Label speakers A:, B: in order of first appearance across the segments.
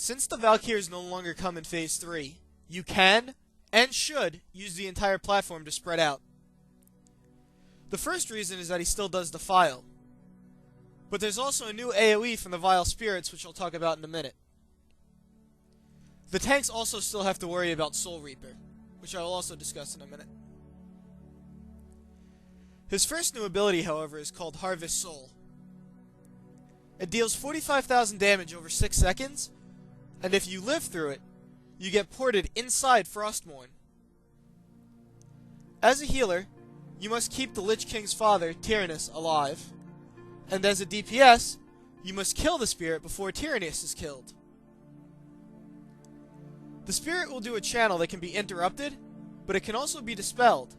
A: Since the Valkyries no longer come in Phase 3, you can, and should, use the entire platform to spread out. The first reason is that he still does Defile. But there's also a new AoE from the Vile Spirits, which I'll talk about in a minute. The tanks also still have to worry about Soul Reaper, which I will also discuss in a minute. His first new ability, however, is called Harvest Soul. It deals 45,000 damage over 6 seconds, and if you live through it, you get ported inside Frostmourne. As a healer, you must keep the Lich King's father, Tyrannus, alive, and as a DPS, you must kill the spirit before Tyrannus is killed. The spirit will do a channel that can be interrupted, but it can also be dispelled.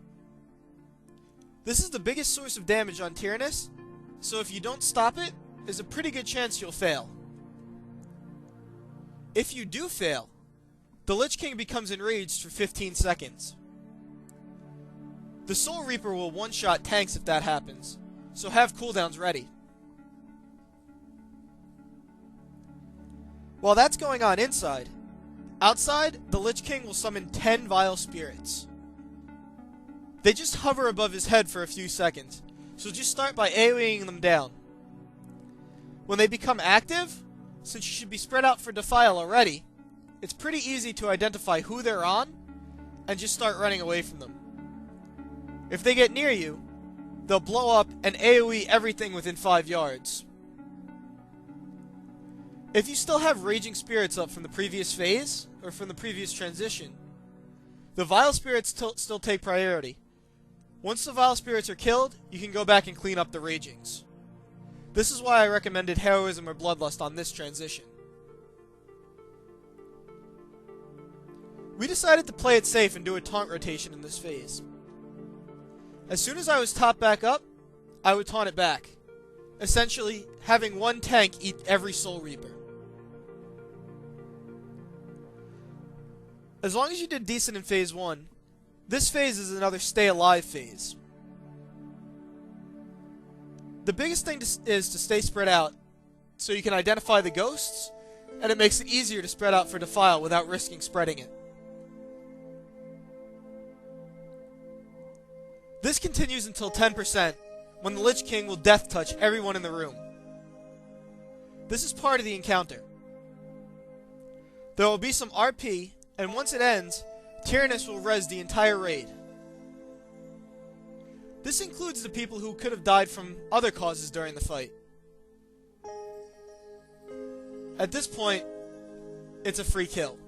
A: This is the biggest source of damage on Tyrannus, so if you don't stop it, there's a pretty good chance you'll fail. If you do fail, the Lich King becomes enraged for 15 seconds. The Soul Reaper will one-shot tanks if that happens, so have cooldowns ready. While that's going on inside, outside, the Lich King will summon 10 Vile Spirits. They just hover above his head for a few seconds, so just start by AoEing them down. When they become active, since you should be spread out for Defile already, it's pretty easy to identify who they're on, and just start running away from them. If they get near you, they'll blow up and AoE everything within 5 yards. If you still have Raging Spirits up from the previous phase, or from the previous transition, the Vile Spirits still take priority. Once the Vile Spirits are killed, you can go back and clean up the Ragings. This is why I recommended Heroism or Bloodlust on this transition. We decided to play it safe and do a taunt rotation in this phase. As soon as I was topped back up, I would taunt it back, essentially having one tank eat every Soul Reaper. As long as you did decent in Phase 1, this phase is another stay alive phase. The biggest thing is to stay spread out, so you can identify the ghosts, and it makes it easier to spread out for Defile without risking spreading it. This continues until 10%, when the Lich King will death touch everyone in the room. This is part of the encounter. There will be some RP, and once it ends, Tyrannus will res the entire raid. This includes the people who could have died from other causes during the fight. At this point, it's a free kill.